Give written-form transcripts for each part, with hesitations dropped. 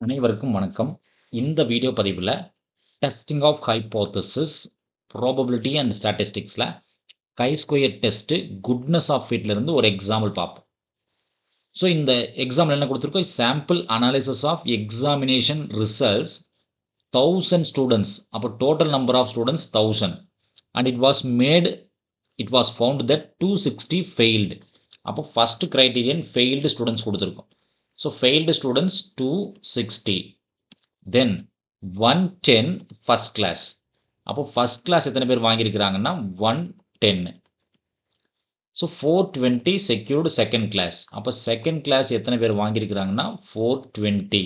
அனைவருக்கும் வணக்கம். இந்த வீடியோ பதிவுல testing of hypothesis, probability and ஸ்டாட்டிஸ்டிக்ஸ்ல chi-square டெஸ்ட் குட்னஸ் ஆஃப் ஃபிட்ல இருந்து ஒரு எக்ஸாம்பிள் பார்ப்போம். ஸோ இந்த எக்ஸாம்பிள் என்ன கொடுத்துருக்கோம்? Sample analysis of examination results 1000 students. அப்போ total number of students 1000 and it was found that 260 failed. அப்போ ஃபர்ஸ்ட் கிரைட்டீரியன் ஃபெயில்டு ஸ்டூடெண்ட்ஸ் கொடுத்துருக்கோம். So failed students 260. Then 110 first class. அப்போ ஃபர்ஸ்ட் கிளாஸ் எத்தனை பேர் வாங்கியிருக்கிறாங்கன்னா 110. So 420 secured second class. அப்போ second class எத்தனை பேர் வாங்கியிருக்கிறாங்கன்னா 420.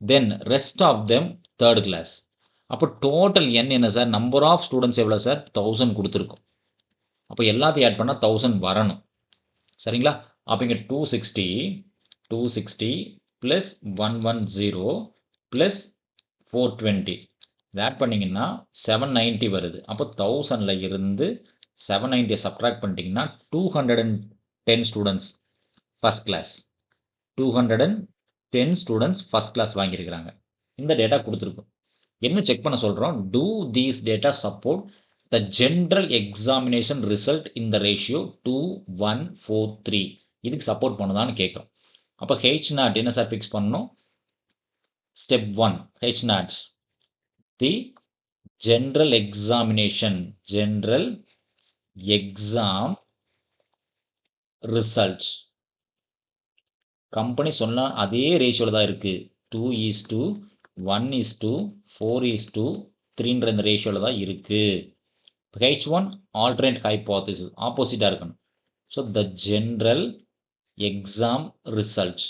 Then rest of them third class. அப்போ டோட்டல் என்ன சார்? நம்பர் ஆஃப் ஸ்டூடெண்ட்ஸ் எவ்வளோ சார்? 1000 கொடுத்துருக்கோம். அப்போ எல்லாத்தையும் ஆட் பண்ணால் 1000 வரணும். சரிங்களா? அப்போ இங்கே 260 ப்ளஸ் 110 ப்ளஸ் 420 இதை ஆட் பண்ணிங்கன்னா 790 வருது. அப்போ 1000ல் இருந்து 790 சப்ட்ராக்ட் பண்ணிட்டீங்கன்னா 210 students first class. 210 students first class வாங்கியிருக்கிறாங்க. இந்த டேட்டா கொடுத்துருக்கோம். என்ன செக் பண்ண சொல்கிறோம்? Do these data support the general examination result in the ratio 2:1:4:3. இதுக்கு சப்போர்ட் பண்ணுதான்னு கேட்குறோம். அப்போ H0 என்ன சார் ஃபிக்ஸ் பண்ணணும்? Step 1 H0 the general exam result. Company சொன்ன அதே ரேஷியோவில் தான் இருக்கு. 2:1:4:3 இந்த ரேஷியோவில் தான் இருக்கு. H1 alternate hypothesis ஆப்போசிட்டா இருக்கணும். So the general exam result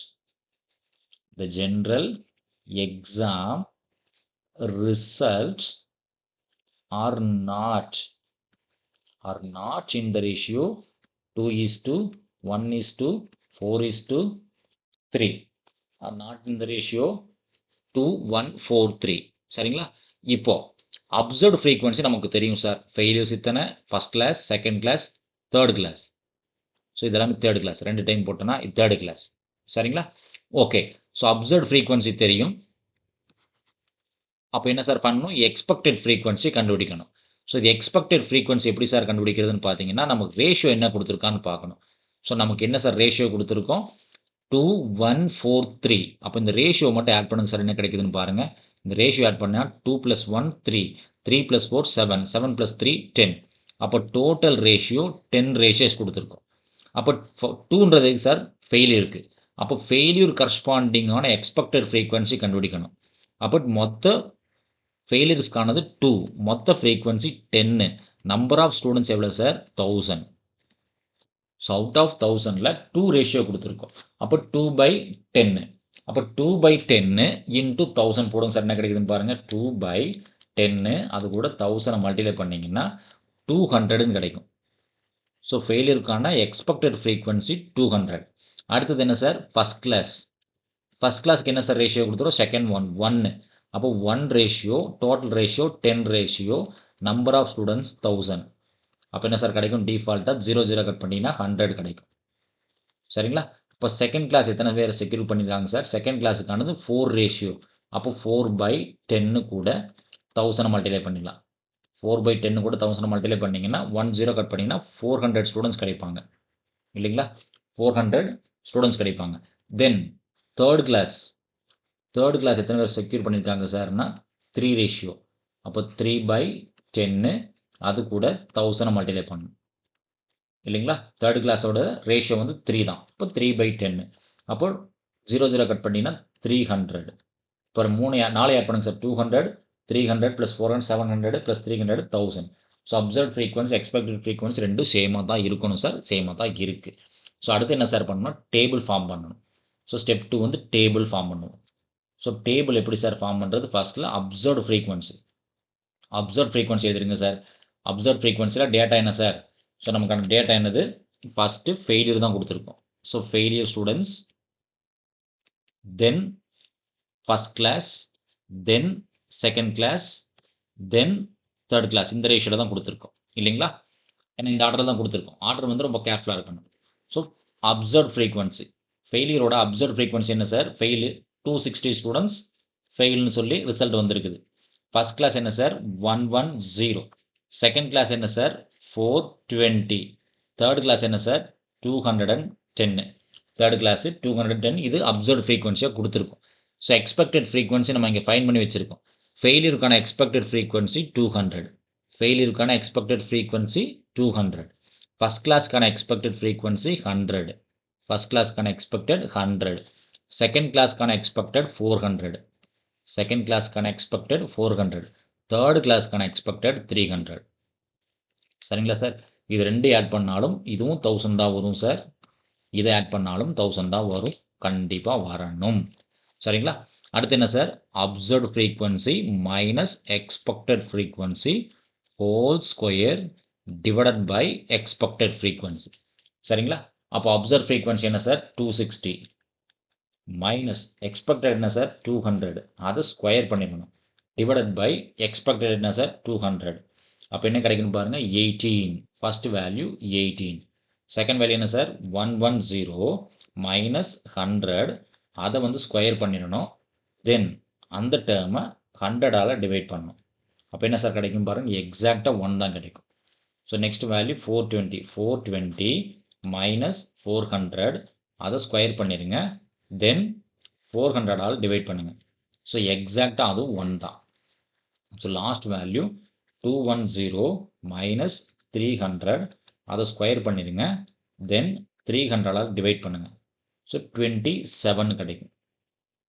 are not in the ratio 2:1:4:3 are not in the ratio 2:1:4:3. சரிங்களா? இப்போ அப்சர்வ்ட் ஃப்ரீக்வன்சி நமக்கு தெரியும் சார். ஃபெயிலியர்ஸ் இத்தனை? First class, second class, third class. So இதெல்லாமே தேர்ட் கிளாஸ். 2 டைம் போட்டோன்னா இது தேர்ட் கிளாஸ். சரிங்களா? Okay. So observed frequency தெரியும். அப்போ என்ன சார் பண்ணணும்? எக்ஸ்பெக்டட் ஃப்ரீக்வன்சி கண்டுபிடிக்கணும். ஸோ இது எக்ஸ்பெக்டட் ஃப்ரீக்வன்சி எப்படி சார் கண்டுபிடிக்கிறதுன்னு பார்த்தீங்கன்னா, நமக்கு ரேஷியோ என்ன கொடுத்துருக்கான்னு பார்க்கணும். ஸோ நமக்கு என்ன சார் ரேஷியோ கொடுத்துருக்கோம்? 2:1:4:3. அப்போ இந்த ரேஷியோ மட்டும் ஆட் பண்ணுங்க சார். என்ன கிடைக்குதுன்னு பாருங்க. இந்த ரேஷியோ ஆட் பண்ணால் 2 + 1 3, 3 + 4 7, 7 + 3 10. அப்போ டோட்டல் ரேஷியோ 10 ரேஷியோஸ் கொடுத்துருக்கோம். அப்போ 2ன்றது சார் ஃபெயிலியருக்கு. அப்போ ஃபெயிலியர் கரஸ்பாண்டிங்கான எக்ஸ்பெக்டட் ஃப்ரீக்வன்சி கண்டுபிடிக்கணும். அப்போ மொத்த ஃபெயிலியர்ஸ்க்கானது 2, மொத்த ஃப்ரீக்வன்சி 10. நம்பர் ஆஃப் ஸ்டூடெண்ட்ஸ் எவ்வளோ சார்? 1000. ஸோ அவுட் ஆஃப் 1000ல் 2 ரேஷியோ கொடுத்துருக்கோம். அப்போ 2/10. அப்போ 2/10 இன்ட்டு 1000 போடுங்க சார். என்ன கிடைக்குதுன்னு பாருங்க. 2/10 அது கூட 1000 மல்டிப்ளை பண்ணிங்கன்னா 200ன்னு கிடைக்கும். ஸோ ஃபெயிலியருக்கான எக்ஸ்பெக்டட் ஃப்ரீக்வன்சி 200. அடுத்தது என்ன சார்? First class. ஃபர்ஸ்ட் கிளாஸ்க்கு என்ன சார் ரேஷியோ கொடுத்துரும்? செகண்ட் 1. அப்போ 1 ratio, total ratio 10 ratio, number of students 1000. அப்போ என்ன சார் கிடைக்கும்? டிஃபால்ட்டாக 0 கட் பண்ணிங்கன்னா 100 கிடைக்கும். சரிங்களா? இப்போ செகண்ட் கிளாஸ் எத்தனை பேர் செக்யூர் பண்ணியிருக்காங்க சார்? Second கிளாஸுக்கானது 4 ratio. அப்போ 4/10 கூட 1000 மல்டிப்ளை பண்ணிடலாம். 4/10 கூட 1000 மல்டிப்ளை பண்ணிங்கன்னா 10 கட் பண்ணிங்கன்னா 400 ஸ்டூடெண்ட்ஸ் கிடைப்பாங்க. இல்லைங்களா? 400 ஸ்டூடெண்ட்ஸ் கிடைப்பாங்க. தென் தேர்ட் கிளாஸ் எத்தனை பேர் செக்யூர் பண்ணியிருக்காங்க சார்னா 3 ரேஷியோ. அப்போ 3/10 அது கூட 1000 மல்டிப்ளை பண்ணணும். இல்லைங்களா? தேர்ட் கிளாஸோட ரேஷியோ வந்து 3 தான். இப்போ 3/10. அப்போ 0 கட் பண்ணிங்கன்னா 300. இப்போ 4 ஆட் பண்ணுங்க sir. 200, 300 + 400 700 + 300 1000. So observe frequency, expected frequency ரெண்டும் சேமாக தான் இருக்கணும் சார். சேமாக தான் இருக்குது. ஸோ அடுத்து என்ன சார் பண்ணணும்? டேபிள் ஃபார்ம் பண்ணணும். ஸோ ஸ்டெப் 2 வந்து டேபிள் ஃபார்ம் பண்ணுவோம். ஸோ டேபிள் எப்படி சார் ஃபார்ம் பண்ணுறது? ஃபர்ஸ்ட்டில் அப்சர்வ் ஃப்ரீக்வன்சி எழுதுறீங்க சார். அப்சர்வ் ஃப்ரீக்வன்சியில் டேட்டா என்ன சார்? ஸோ நமக்கான டேட்டா என்னது? ஃபஸ்ட்டு ஃபெயிலியர் தான் கொடுத்துருக்கோம். So failure students, then first class, then second class, then third class. இந்த ரேஷியோவில் தான் கொடுத்துருக்கோம். இல்லைங்களா? ஏன்னா இந்த ஆர்டர் தான் கொடுத்துருக்கோம். ஆர்டர் வந்து ரொம்ப கேர்ஃபுல்லாக இருக்கணும். ஸோ அப்சர்வ் ஃப்ரீக்வன்சி, ஃபெயிலியரோட அப்சர்வ் ஃப்ரீக்வன்சி என்ன சார்? 260 ஸ்டூடெண்ட்ஸ் ஃபெயில்னு சொல்லி ரிசல்ட் வந்திருக்குது. ஃபர்ஸ்ட் கிளாஸ் என்ன சார் 110, செகண்ட் கிளாஸ் என்ன சார் 420, தேர்ட் கிளாஸ் என்ன சார் 210, தேர்ட் கிளாஸ் 210. இது அப்சர்வ்ட் ஃப்ரீக்வன்சியாக கொடுத்துருக்கோம். ஸோ எக்ஸ்பெக்டட் ஃப்ரீக்வன்சி நம்ம இங்கே ஃபைன் பண்ணி வச்சிருக்கோம். ஃபெயிலியருக்கான எக்ஸ்பெக்டட் ஃப்ரீக்வன்சி 200, ஃபெயிலியருக்கான எக்ஸ்பெக்டட் ஃப்ரீக்வன்சி 200, ஃபர்ஸ்ட் கிளாஸ்க்கான எக்ஸ்பெக்டட் ஃப்ரீக்வன்சி 100, ஃபர்ஸ்ட் கிளாஸ்க்கான எக்ஸ்பெக்டட் 100, செகண்ட் கிளாஸ்க்கான எக்ஸ்பெக்டட் 400, செகண்ட் கிளாஸ்க்கான எக்ஸ்பெக்டட் 400, தேர்ட் கிளாஸ்க்கான எக்ஸ்பெக்டட் 300. சரிங்களா சார்? இது ரெண்டு ஆட் பண்ணாலும் இதுவும் 1000 தான் வரும் சார், இதை ஆட் பண்ணாலும் 1000 தான் வரும், கண்டிப்பாக வரணும். சரிங்களா? அடுத்து என்ன sir observed frequency minus expected frequency whole square divided by expected frequency. சரிங்களா? அப்போ அப்சர்வ் ஃப்ரீக்வன்சி என்ன சார் 260 மைனஸ் எக்ஸ்பெக்டட் என்ன சார் 200, அதை ஸ்கொயர் பண்ணிடணும், டிவைடட் பை எக்ஸ்பெக்டட் என்ன சார் 200. அப்போ என்ன கிடைக்குன்னு பாருங்க 18. ஃபர்ஸ்ட் வேல்யூ 18, செகண்ட் வேல்யூ என்ன சார் 110 மைனஸ் 100, அதை வந்து ஸ்கொயர் பண்ணிடணும், தென் அந்த டேர்மை 100ஆல் டிவைட் பண்ணணும். அப்போ என்ன சார் கிடைக்கும் பாருங்க எக்ஸாக்டாக 1 தான் கிடைக்கும். ஸோ நெக்ஸ்ட் வேல்யூ 420 மைனஸ் 400, அதை ஸ்கொயர் பண்ணிடுங்க, தென் 400ஆல் டிவைட் பண்ணுங்க. ஸோ எக்ஸாக்டாக அதுவும் 1 தான். ஸோ லாஸ்ட் வேல்யூ 210 மைனஸ் 300, அதை ஸ்கொயர் பண்ணிடுங்க, தென் 300ஆல் டிவைட் பண்ணுங்க. ஸோ 27 கிடைக்கும்.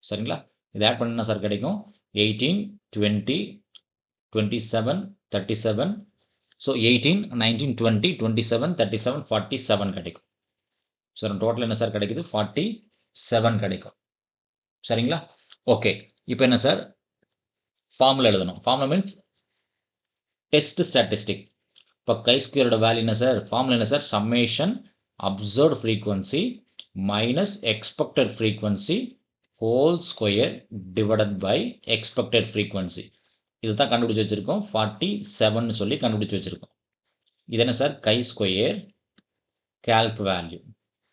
சரிங்களா? இது ஆட் பண்ணா சார் கிடைக்கும் 18, 20, 27, 37. ஸோ 18, 19, 20, 27, 37, 47 கிடைக்கும். சார் டோட்டல் என்ன சார் கிடைக்குது 47 கிடைக்கும். சரிங்களா? ஓகே, இப்போ என்ன சார் ஃபார்முலா எழுதணும். Formula means test statistic. இப்போ கை ஸ்கொயரோட வேல்யூ என்ன சார், ஃபார்முலா என்ன sir summation observed frequency minus expected frequency whole square divided by expected frequency. இது தான் கண்டுபிடிச்சி வச்சுருக்கோம் 47 சொல்லி கண்டுபிடிச்சி வச்சுருக்கோம். இது என்ன sir chi square calc value,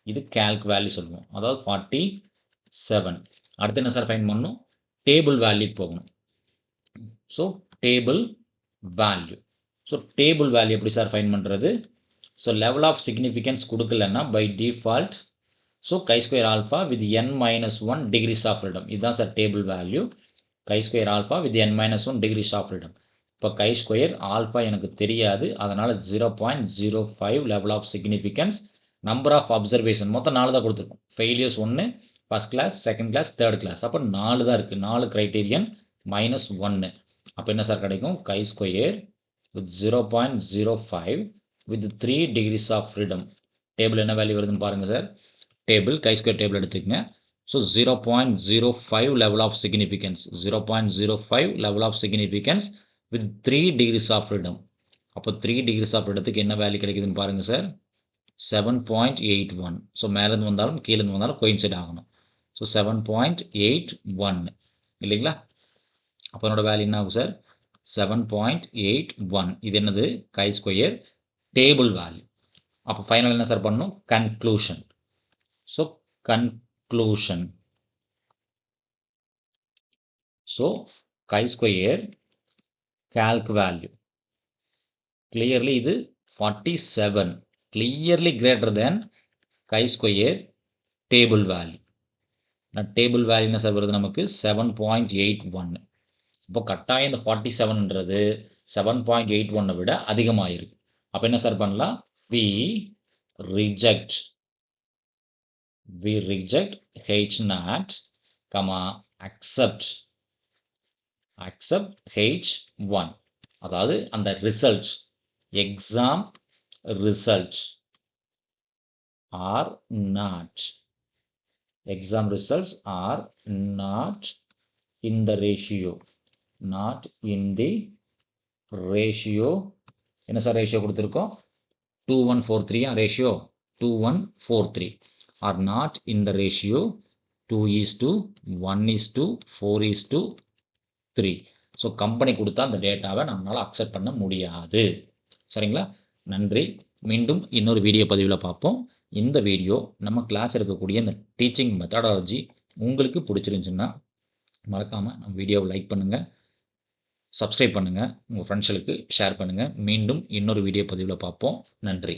இது கேல்க் வேல்யூ சொல்லுவோம், அதாவது 47. அடுத்து என்ன சார் ஃபைன் பண்ணணும், டேபிள் வேல்யூக்கு போகணும். So table value, so table value எப்படி சார் ஃபைன் பண்ணுறது? ஸோ லெவல் ஆஃப் சிக்னிஃபிகன்ஸ் கொடுக்கலன்னா by default so chi square alpha with n-1 degrees of freedom, இதுதான் sir table value. Chi square alpha with n-1 degrees of freedom. இப்போ chi square alpha எனக்கு தெரியாது, அதனால் 0.05 level of significance. Number of observation மொத்தம் 4 தான் கொடுத்துருக்கோம். Failures 1, first class, second class, third class. அப்போ 4 தான் இருக்குது, 4 கிரைட்டீரியன் மைனஸ் 1. அப்போ என்ன சார் கிடைக்கும் chi square with 0.05 with 3 degrees of freedom. Table என்ன வேல்யூ வருதுன்னு பாருங்கள் sir, table chi square table எடுத்துக்கங்க. So 0.05 level of significance, 0.05 level of significance with 3 degrees of freedom. அப்போ 3 டிகிரிஸ் ஆஃப் ஃப்ரீடத்துக்கு என்ன வேல்யூ கிடைக்குதுன்னு பாருங்கள் சார் 7.81. ஸோ மேலேருந்து வந்தாலும் கீழேருந்து வந்தாலும் கோயின்சைட் ஆகணும். ஸோ 7.81 இல்லைங்களா? அப்போ என்னோட வேல்யூ என்ன ஆகும் சார் 7.81. இது என்னது கை ஸ்கொயர் டேபிள் வேல்யூ. அப்போ ஃபைனல் என்ன சார் பண்ணணும் conclusion. So conclusion, so chi square calc value clearly இது 47, clearly greater than chi-square table value. Table value என்ன சார் வருது நமக்கு 7.81. இப்போ கட்டாயம் இந்த 47ன்றது 7.81 விட அதிகமாக இருக்கு. அப்போ என்ன சார் பண்ணலாம், we reject H0, accept H1. அதாவது அந்த result exam result R not, exam results are not in the ratio, not in the ratio. என்ன சார் ரேஷியோ கொடுத்துருக்கோம் 2143, ratio 2143 are not in the ratio 2:1:4:3. So company கொடுத்தா அந்த டேட்டாவை நம்மளால் accept பண்ண முடியாது. சரிங்களா? நன்றி. மீண்டும் இன்னொரு வீடியோ பதிவில் பார்ப்போம். இந்த வீடியோ நம்ம கிளாஸ் இருக்கக்கூடிய இந்த டீச்சிங் மெத்தடாலஜி உங்களுக்கு பிடிச்சிருந்துச்சுன்னா மறக்காமல் நம்ம வீடியோவை லைக் பண்ணுங்கள், சப்ஸ்கிரைப் பண்ணுங்கள், உங்கள் ஃப்ரெண்ட்ஸுகளுக்கு ஷேர் பண்ணுங்கள். மீண்டும் இன்னொரு வீடியோ பதிவில் பார்ப்போம். நன்றி.